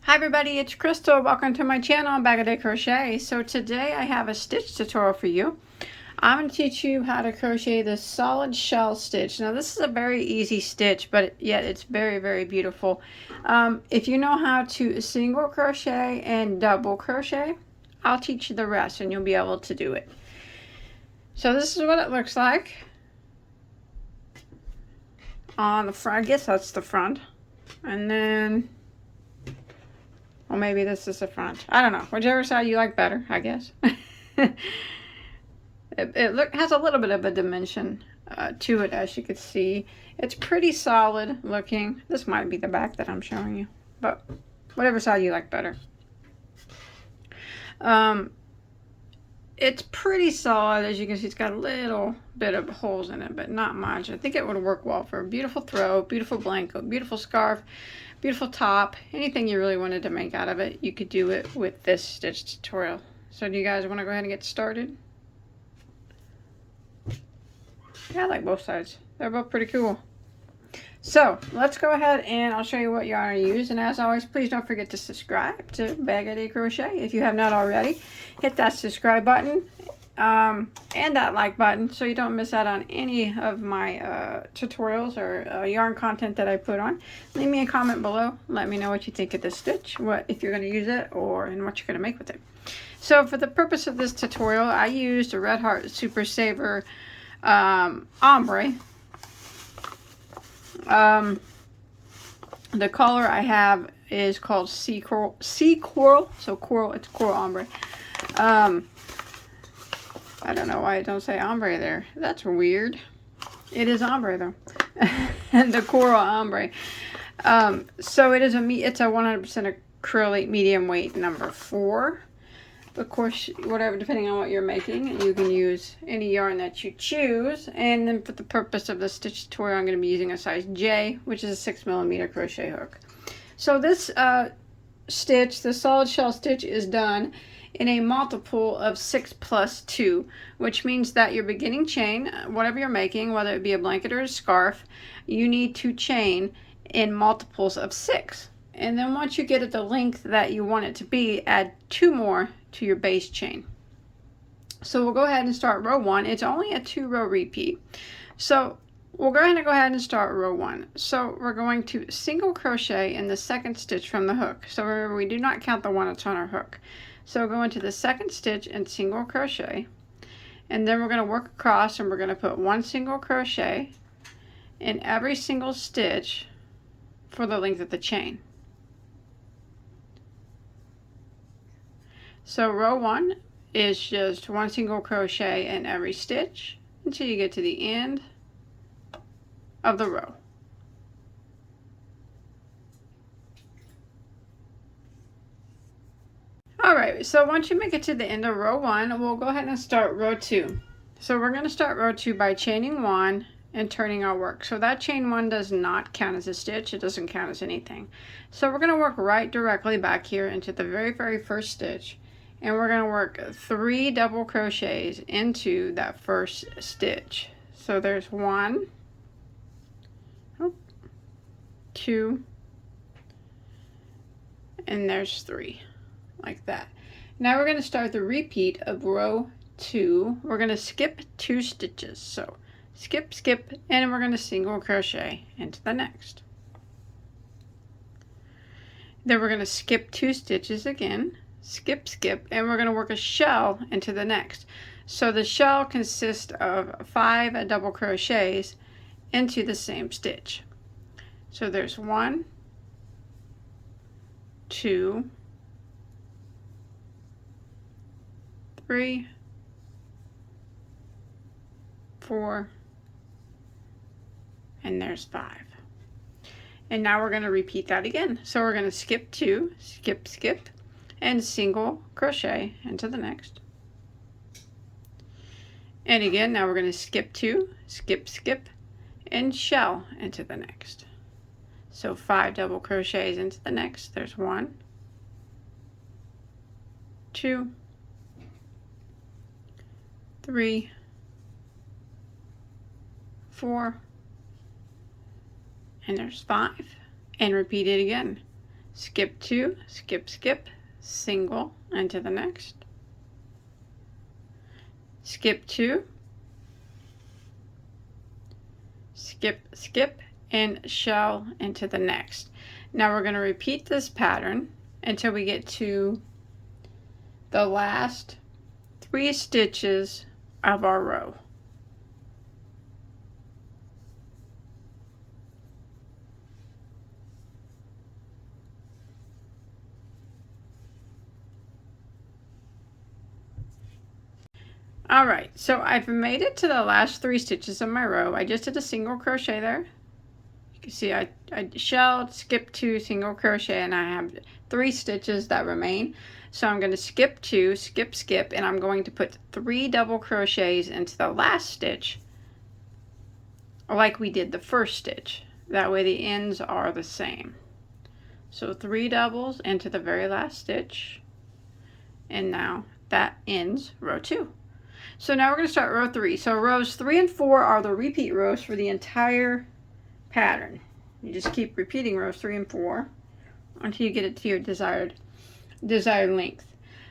Hi everybody, it's Crystal. Welcome to my channel, Bagoday Crochet. So today I have a stitch tutorial for you. I'm going to teach you how to crochet the solid shell stitch. Now this is a very easy stitch, but yet it's very, very beautiful. If you know how to single crochet and double crochet, I'll teach you the rest and you'll be able to do it. So this is what it looks like on the front. I guess that's the front. And then, well, maybe this is the front. I don't know. Whichever side you like better, I guess. it has a little bit of a dimension to it, as you can see. It's pretty solid looking. This might be the back that I'm showing you, but whatever side you like better. It's pretty solid. As you can see, it's got a little bit of holes in it, but not much. I think it would work well for a beautiful throw, beautiful blanket, beautiful scarf, beautiful top, anything you really wanted to make out of it. You could do it with this stitch tutorial. So do you guys want to go ahead and get started? Yeah, I like both sides. They're both pretty cool. So let's go ahead and I'll show you what yarn I use. And as always, please don't forget to subscribe to Bagoday Crochet if you have not already. Hit that subscribe button and that like button so you don't miss out on any of my tutorials or yarn content that I put on. Leave me a comment below. Let me know what you think of this stitch, if you're going to use it, or and what you're going to make with it. So for the purpose of this tutorial, I used a Red Heart Super Saver ombre. The color I have is called sea coral, so coral, it's coral ombre. I don't know why I don't say ombre there. That's weird. It is ombre though. And the coral ombre. So it's a 100% acrylic medium weight number 4. Of course, whatever, depending on what you're making, you can use any yarn that you choose. And then for the purpose of the stitch tutorial, I'm going to be using a size J, which is a 6mm crochet hook. So this stitch, the solid shell stitch, is done in a multiple of 6 plus 2, which means that your beginning chain, whatever you're making, whether it be a blanket or a scarf, you need to chain in multiples of 6. And then once you get it the length that you want it to be, add 2 more to your base chain. So we'll go ahead and start row 1. It's only a 2-row repeat. So we'll go ahead and start row 1. So we're going to single crochet in the second stitch from the hook. So remember, we do not count the one that's on our hook. So go into the second stitch and single crochet. And then we're going to work across and we're going to put 1 single crochet in every single stitch for the length of the chain. So row 1 is just 1 single crochet in every stitch until you get to the end of the row. Alright, so once you make it to the end of row 1, we'll go ahead and start row 2. So we're going to start row 2 by chaining 1 and turning our work. So that chain 1 does not count as a stitch. It doesn't count as anything. So we're going to work right directly back here into the very first stitch. And we're going to work 3 double crochets into that first stitch. So there's 1, 2, and there's 3, like that. Now we're going to start the repeat of row 2. We're going to skip 2 stitches. So skip, skip, and we're going to single crochet into the next. Then we're going to skip 2 stitches again. Skip, skip, and we're going to work a shell into the next. So the shell consists of 5 double crochets into the same stitch. So there's 1, 2, 3, 4, and there's 5. And now we're going to repeat that again. So we're going to skip 2, skip, skip, and single crochet into the next. And again, now we're going to skip 2, skip, skip, and shell into the next. So 5 double crochets into the next. There's 1, 2, 3, 4, and there's 5. And repeat it again. skip 2, skip, skip, single into the next, skip 2, skip, skip, and shell into the next. Now we're going to repeat this pattern until we get to the last 3 stitches of our row. Alright, so I've made it to the last 3 stitches of my row. I just did a single crochet there. You can see I shelled, skipped 2, single crochet, and I have 3 stitches that remain. So I'm going to skip 2, skip, skip, and I'm going to put 3 double crochets into the last stitch like we did the first stitch. That way the ends are the same. So 3 doubles into the very last stitch, and now that ends row 2. So now we're going to start row 3. So rows 3 and 4 are the repeat rows for the entire pattern. You just keep repeating rows 3 and 4 until you get it to your desired length.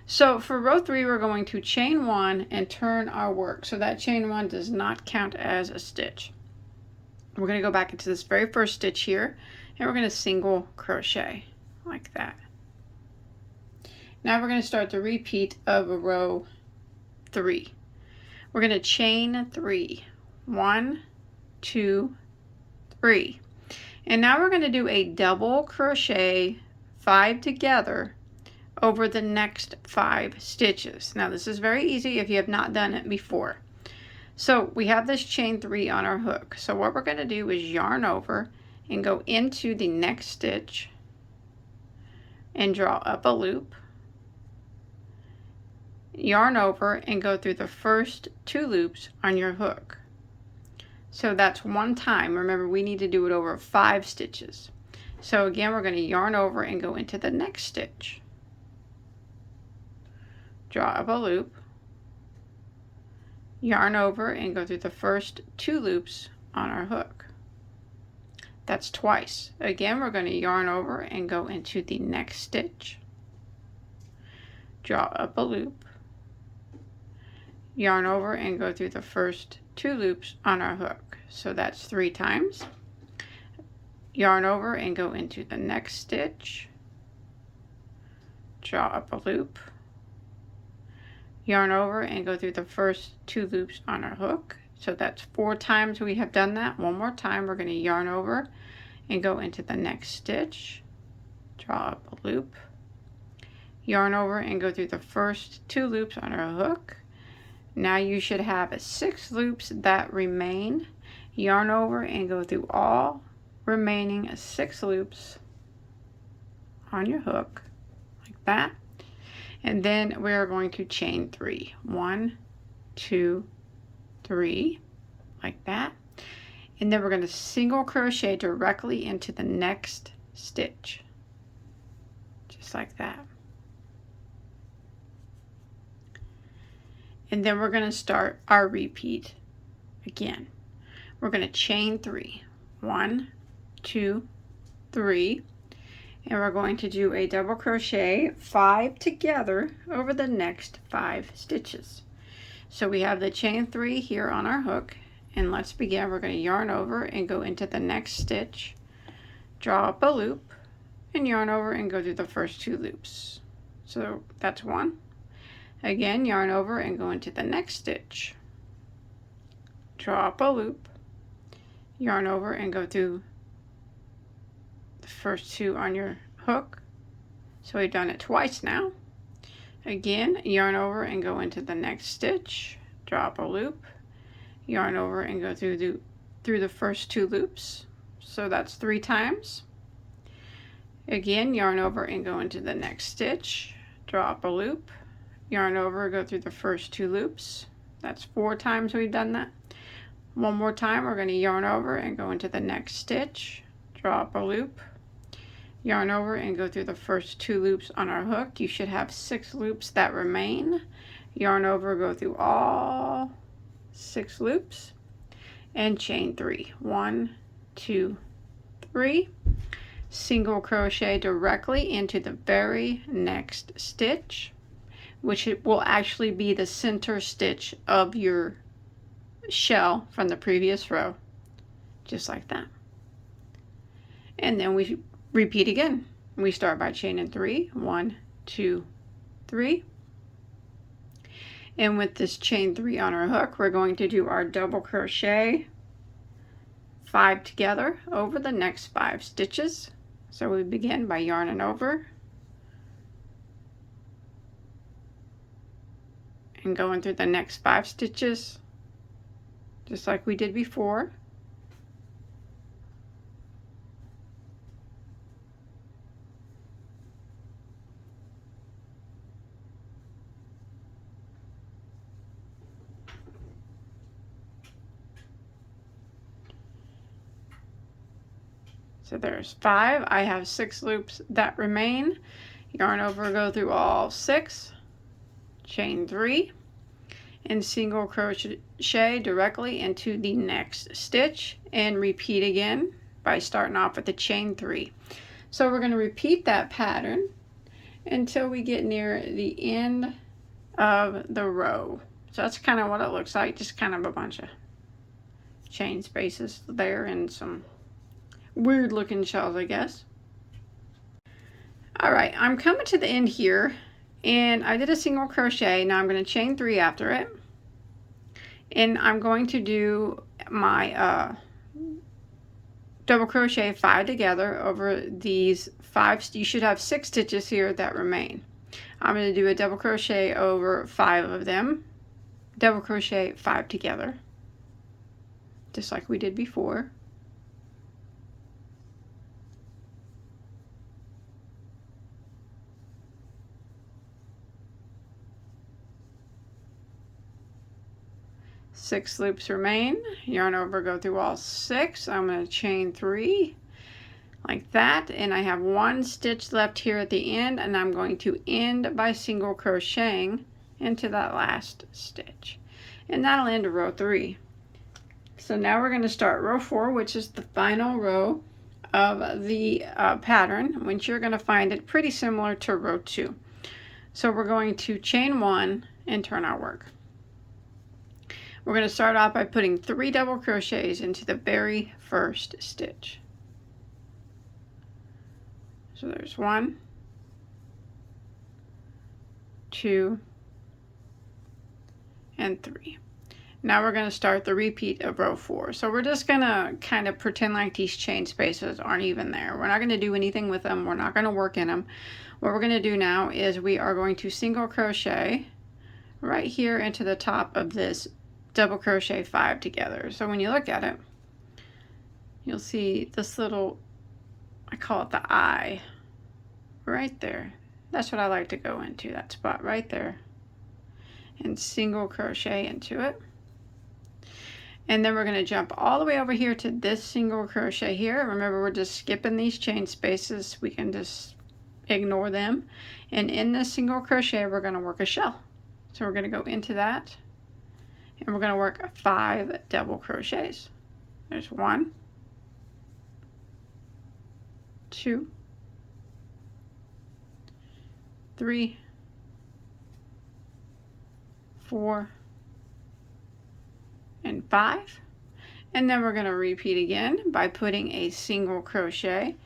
So for row 3, we're going to chain 1 and turn our work. So that chain 1 does not count as a stitch. We're going to go back into this very first stitch here, and we're going to single crochet like that. Now we're going to start the repeat of row 3. We're going to chain 3. 1, 2, 3. And now we're going to do a double crochet 5 together over the next 5 stitches. Now this is very easy if you have not done it before. So we have this chain 3 on our hook. So what we're going to do is yarn over and go into the next stitch and draw up a loop. Yarn over and go through the first 2 loops on your hook. So that's 1 time. Remember, we need to do it over 5 stitches. So again, we're going to yarn over and go into the next stitch. Draw up a loop. Yarn over and go through the first 2 loops on our hook. That's twice. Again, we're going to yarn over and go into the next stitch. Draw up a loop. Yarn over and go through the first 2 loops on our hook. So that's 3 times. Yarn over and go into the next stitch. Draw up a loop. Yarn over and go through the first 2 loops on our hook. So that's 4 times we have done that. One more time, we're going to yarn over and go into the next stitch. Draw up a loop. Yarn over and go through the first 2 loops on our hook. Now you should have 6 loops that remain. Yarn over and go through all remaining 6 loops on your hook like that. And then we're going to chain 3. 1, 2, 3 like that. And then we're going to single crochet directly into the next stitch. Just like that. And then we're going to start our repeat again. We're going to chain 3. 1, 2, 3. And we're going to do a double crochet 5 together over the next 5 stitches. So we have the chain 3 here on our hook. And let's begin. We're going to yarn over and go into the next stitch. Draw up a loop. And yarn over and go through the first 2 loops. So that's 1. Again, yarn over and go into the next stitch. Draw up a loop. Yarn over and go through the first 2 on your hook. So we've done it twice now. Again, yarn over and go into the next stitch. Draw up a loop. Yarn over and go through the first 2 loops. So that's 3 times. Again, yarn over and go into the next stitch. Draw up a loop. Yarn over, go through the first 2 loops. That's 4 times we've done that. One more time, we're going to yarn over and go into the next stitch. Draw up a loop. Yarn over and go through the first 2 loops on our hook. You should have 6 loops that remain. Yarn over, go through all 6 loops and chain 3. 1, 2, 3. single crochet directly into the very next stitch, which it will actually be the center stitch of your shell from the previous row, just like that. And then we repeat again. We start by chaining 3, 1, 2, 3. And with this chain 3 on our hook, we're going to do our double crochet 5 together over the next 5 stitches. So we begin by yarning over and going through the next 5 stitches, just like we did before. So there's 5. I have 6 loops that remain. Yarn over, go through all 6, chain 3, and single crochet directly into the next stitch, and repeat again by starting off with the chain 3. So we're going to repeat that pattern until we get near the end of the row. So that's kind of what it looks like, just kind of a bunch of chain spaces there and some weird looking shells, I guess. Alright, I'm coming to the end here, and I did a single crochet. Now I'm going to chain 3 after it, and I'm going to do my double crochet 5 together over these 5. You should have 6 stitches here that remain. I'm going to do a double crochet over 5 of them, double crochet 5 together, just like we did before. Six loops remain. Yarn over, go through all 6. I'm going to chain 3 like that, and I have 1 stitch left here at the end, and I'm going to end by single crocheting into that last stitch, and that'll end row 3. So now we're going to start row 4, which is the final row of the pattern, which you're going to find it pretty similar to row 2. So we're going to chain 1 and turn our work. We're going to start off by putting 3 double crochets into the very first stitch. So there's 1, 2, and 3. Now we're going to start the repeat of row 4. So we're just going to kind of pretend like these chain spaces aren't even there. We're not going to do anything with them. We're not going to work in them. What we're going to do now is we are going to single crochet right here into the top of this double crochet 5 together. So when you look at it, you'll see this little, I call it the eye, right there. That's what I like to go into, that spot right there, and single crochet into it. And then we're going to jump all the way over here to this single crochet here. Remember, we're just skipping these chain spaces. We can just ignore them. And in this single crochet, we're going to work a shell. So we're going to go into that, and we're going to work 5 double crochets. There's 1, 2, 3, 4, and 5. And then we're going to repeat again by putting a single crochet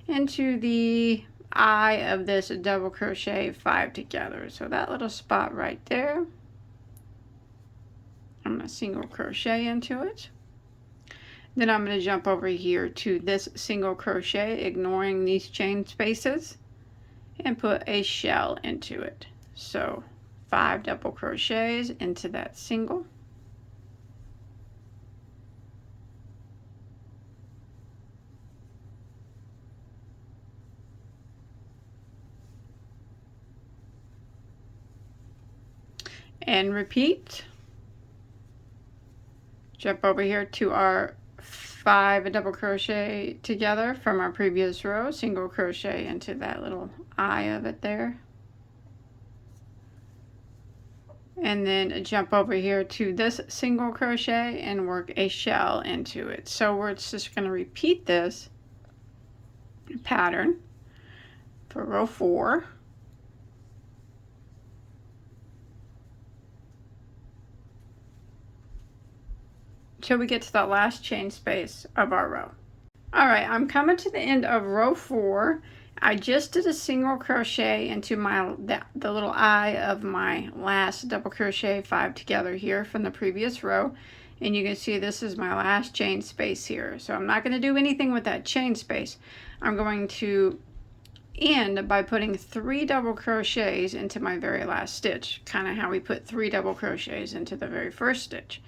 into the eye of this double crochet 5 together. So that little spot right there, I'm going to single crochet into it. Then I'm going to jump over here to this single crochet, ignoring these chain spaces, and put a shell into it. So 5 double crochets into that single. And repeat. Jump over here to our 5 double crochet together from our previous row, single crochet into that little eye of it there, and then jump over here to this single crochet and work a shell into it. So we're just going to repeat this pattern for row 4. Till we get to the last chain space of our row. All right, I'm coming to the end of row 4. I just did a single crochet into the little eye of my last double crochet 5 together here from the previous row, and you can see this is my last chain space here. So I'm not going to do anything with that chain space. I'm going to end by putting 3 double crochets into my very last stitch, kind of how we put 3 double crochets into the very first stitch.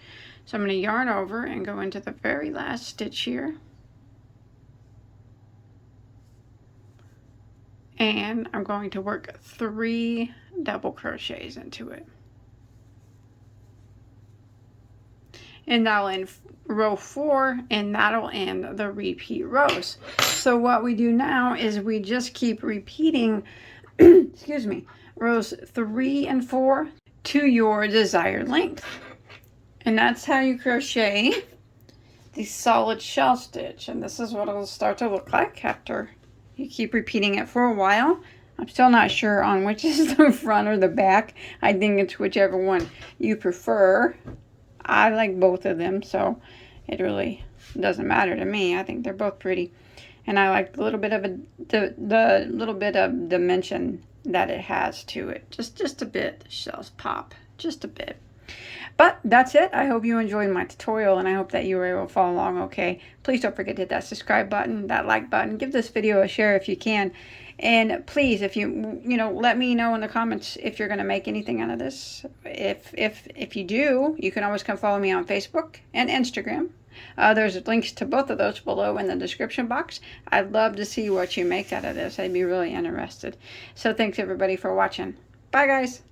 So I'm going to yarn over and go into the very last stitch here. And I'm going to work 3 double crochets into it. And that'll end row 4, and that'll end the repeat rows. So what we do now is we just keep repeating, excuse me, rows 3 and 4 to your desired length. And that's how you crochet the solid shell stitch. And this is what it'll start to look like after you keep repeating it for a while. I'm still not sure on which is the front or the back. I think it's whichever one you prefer. I like both of them, so it really doesn't matter to me. I think they're both pretty. And I like the little bit of the little bit of dimension that it has to it. Just a bit. The shells pop. Just a bit. But that's it. I hope you enjoyed my tutorial, and I hope that you were able to follow along okay. Please don't forget to hit that subscribe button, that like button. Give this video a share if you can. And please, if you let me know in the comments if you're going to make anything out of this. If you do, you can always come follow me on Facebook and Instagram. There's links to both of those below in the description box. I'd love to see what you make out of this. I'd be really interested. So thanks everybody for watching. Bye guys.